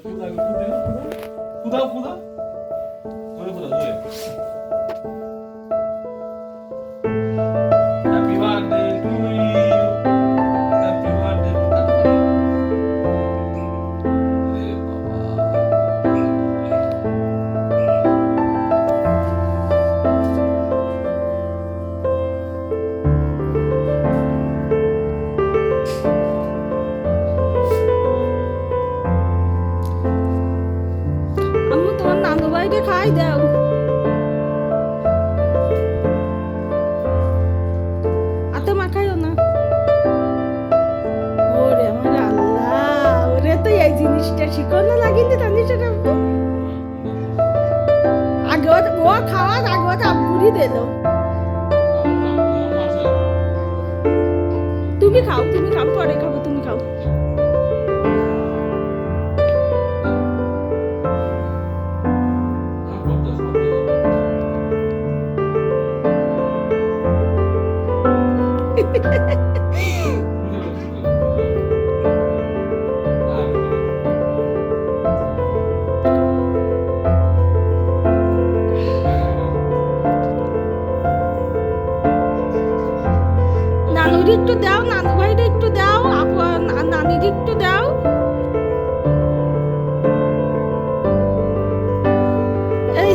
ফুদা ফুদা জোরে ফুদা জোরে happy birthday to you happy birthday to রে আম্মু তোমার নানু ভাইকে খাই দাও। আতে মাখাইও না। ওরে আমার আল্লাহ, ওরে তো এই জিনিসটা শিখানো লাগিনি তানিশার আব্বু। আগে ও খাওয়ার আগে ওটা আব্বুরি দিল। তুমি খাও পরে খাবো, তুমি খাও। নানুর একটু দাও, নানু ভাইরে একটু দাও, আপু আর নানির একটু দাও। এই